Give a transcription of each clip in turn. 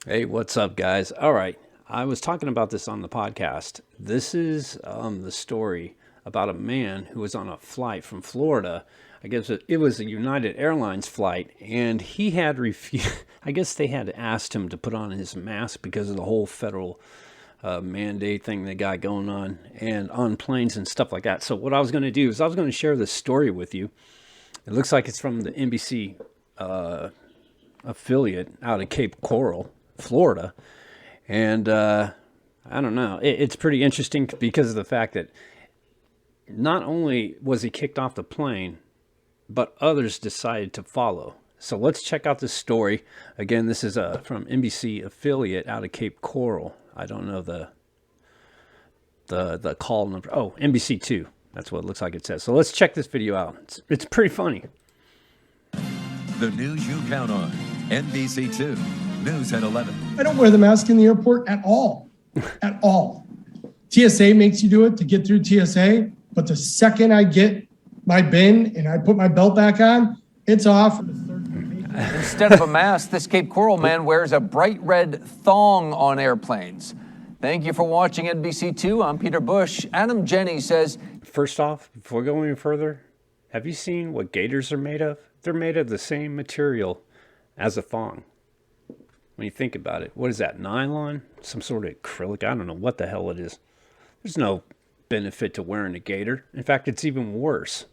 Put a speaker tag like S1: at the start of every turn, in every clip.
S1: Hey, what's up, guys? All right, I was talking about this on the podcast. This is the story about a man who was on a flight from Florida. I guess it was a United Airlines flight, and he had refused. I guess they had asked him to put on his mask because of the whole federal mandate thing they got going on, and on planes and stuff like that. So what I was going to do is I was going to share this story with you. It looks like it's from the NBC affiliate out of Cape Coral, Florida. And I don't know. It's pretty interesting because of the fact that not only was he kicked off the plane, but others decided to follow. So let's check out this story. Again, this is from NBC affiliate out of Cape Coral. I don't know the call number. Oh, NBC2. That's what it looks like it says. So let's check this video out. It's pretty funny.
S2: The news you count on. NBC2. News at 11.
S3: I don't wear the mask in the airport at all. At all. TSA makes you do it to get through TSA, but the second I get my bin and I put my belt back on, it's off.
S4: Instead of a mask, this Cape Coral man wears a bright red thong on airplanes. Thank you for watching NBC2. I'm Peter Bush. Adam Jenny says...
S1: First off, before going any further, have you seen what gaiters are made of? They're made of the same material as a thong. When you think about it, what is that, nylon? Some sort of acrylic? I don't know what the hell it is. There's no benefit to wearing a gaiter. In fact, it's even worse.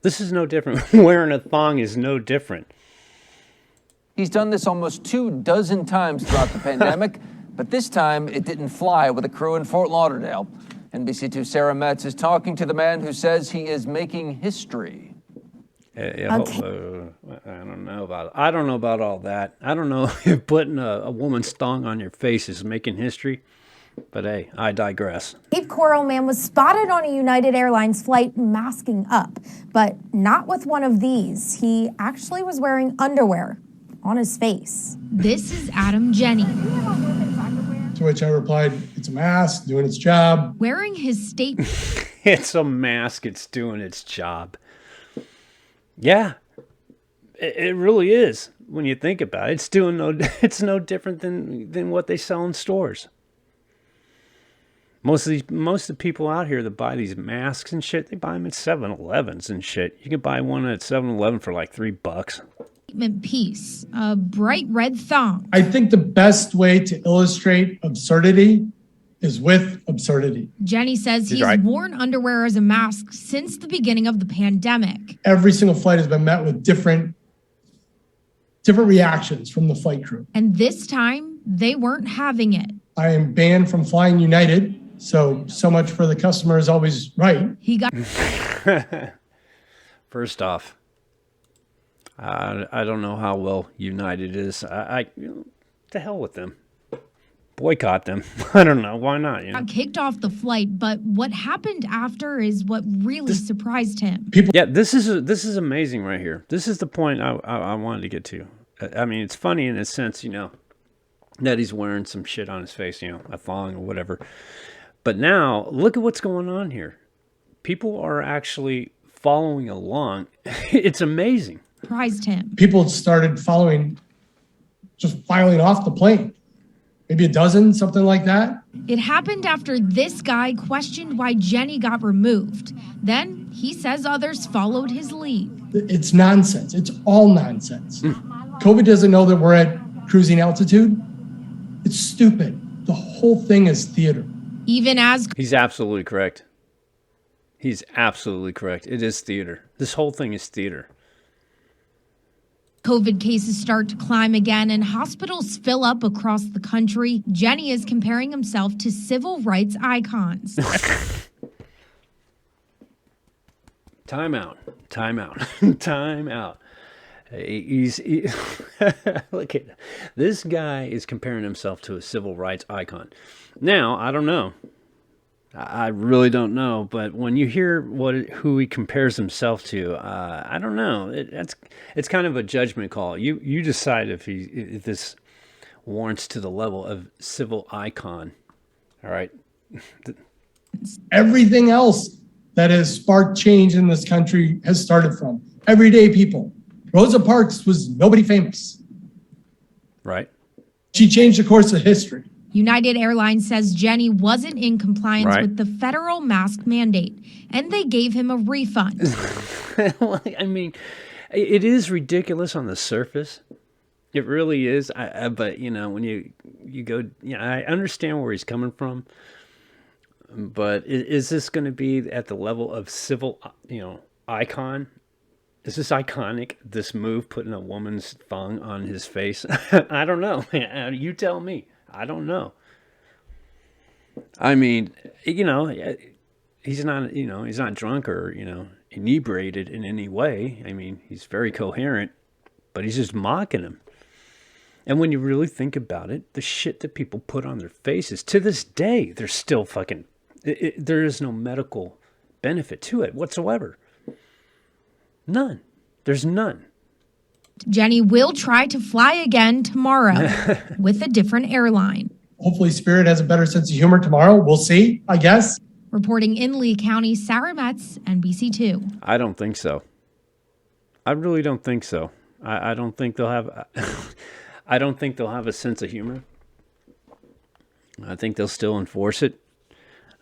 S1: This is no different. Wearing a thong is no different.
S4: He's done this almost 24 times throughout the pandemic, but this time it didn't fly with a crew in Fort Lauderdale. NBC2 Sarah Metz is talking to the man who says he is making history.
S1: I don't know about all that. I don't know if putting a woman's thong on your face is making history, but hey, I digress.
S5: Cape Coral man was spotted on a United Airlines flight masking up, but not with one of these. He actually was wearing underwear on his face.
S6: This is Adam Jenny.
S3: To which I replied, it's a mask, doing its job.
S6: Wearing his state...
S1: It's a mask, it's doing its job. Yeah, it really is. When you think about it, it's no different than what they sell in stores. Most of the people out here that buy these masks and shit, they buy them at 7-Elevens and shit. You can buy one at 7-Eleven for like $3.
S6: Piece, a bright red thong.
S3: I think the best way to illustrate absurdity is with absurdity.
S6: Jenny says he's worn underwear as a mask since the beginning of the pandemic.
S3: Every single flight has been met with different reactions from the flight crew.
S6: And this time, they weren't having it.
S3: I am banned from flying United, so much for the customer is always right.
S6: He got...
S1: First off, I don't know how well United is. To hell with them. Boycott them. I don't know. Why not?
S6: Got kicked off the flight, but what happened after is what really surprised him.
S1: Yeah, this is amazing right here. This is the point I wanted to get to. I mean, it's funny in a sense, that he's wearing some shit on his face, a thong or whatever. But now, look at what's going on here. People are actually following along. It's amazing.
S6: Surprised him.
S3: People started just filing off the plane. Maybe a dozen, something like that.
S6: It happened after this guy questioned why Jenny got removed. Then he says others followed his lead.
S3: It's nonsense. It's all nonsense. COVID doesn't know that we're at cruising altitude. It's stupid. The whole thing is theater.
S6: Even as...
S1: He's absolutely correct. He's absolutely correct. It is theater. This whole thing is theater.
S6: COVID cases start to climb again and hospitals fill up across the country. Jenny is comparing himself to civil rights icons.
S1: Time out. Look at this guy is comparing himself to a civil rights icon. Now, I don't know. I really don't know, but when you hear who he compares himself to, I don't know. It's kind of a judgment call. You decide if this warrants to the level of civil icon. All right.
S3: Everything else that has sparked change in this country has started from everyday people. Rosa Parks was nobody famous.
S1: Right.
S3: She changed the course of history.
S6: United Airlines says Jenny wasn't in compliance
S1: Right.
S6: with the federal mask mandate, and they gave him a refund.
S1: Well, I mean, it is ridiculous on the surface. It really is. But you know, when you go, I understand where he's coming from. But is this going to be at the level of civil, icon? Is this iconic? This move, putting a woman's thong on his face? I don't know. You tell me. I don't know. I mean, he's not, he's not drunk or, inebriated in any way. I mean, he's very coherent, but he's just mocking him. And when you really think about it, the shit that people put on their faces, to this day, they're still fucking, there is no medical benefit to it whatsoever. None. There's none.
S6: Jenny will try to fly again tomorrow with a different airline.
S3: Hopefully Spirit has a better sense of humor tomorrow. We'll see, I guess.
S6: Reporting in Lee County, Sarah Metz, NBC2.
S1: I don't think so. I really don't think so. I don't think they'll have I don't think they'll have a sense of humor. I think they'll still enforce it.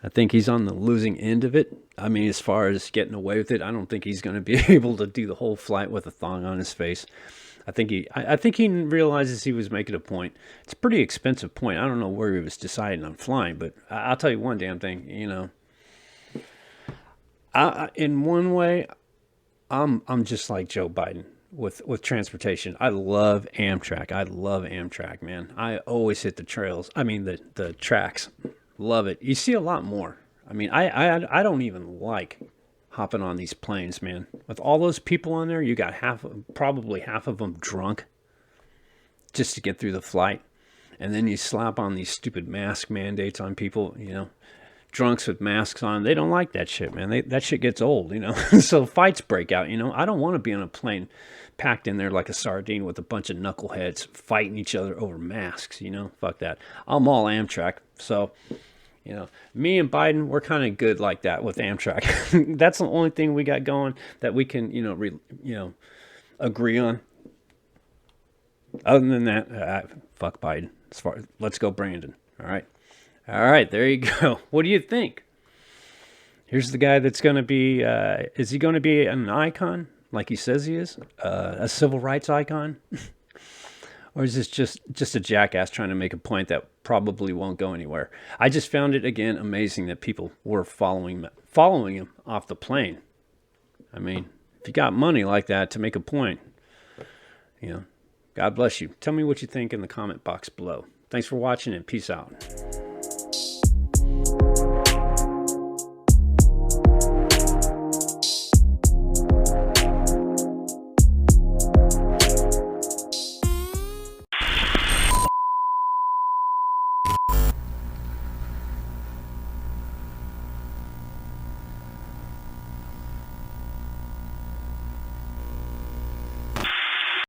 S1: I think he's on the losing end of it. I mean, as far as getting away with it, I don't think he's going to be able to do the whole flight with a thong on his face. I think he realizes he was making a point. It's a pretty expensive point. I don't know where he was deciding on flying, but I'll tell you one damn thing. In one way, I'm just like Joe Biden with transportation. I love Amtrak, man. I always hit the trails. I mean the tracks. Love it. You see a lot more. I mean, I don't even like hopping on these planes, man. With all those people on there, you got probably half of them drunk just to get through the flight. And then you slap on these stupid mask mandates on people, drunks with masks on. They don't like that shit, man. That shit gets old, So fights break out, I don't want to be on a plane packed in there like a sardine with a bunch of knuckleheads fighting each other over masks, Fuck that. I'm all Amtrak. So, me and Biden, we're kind of good like that with Amtrak. That's the only thing we got going that we can, agree on. Other than that, fuck Biden. Let's go Brandon. All right, there you go. What do you think? Here's the guy that's going to be, is he going to be an icon like he says he is? A civil rights icon? Or is this just a jackass trying to make a point that probably won't go anywhere? I just found it, again, amazing that people were following him off the plane. I mean, if you got money like that to make a point, God bless you. Tell me what you think in the comment box below. Thanks for watching and peace out.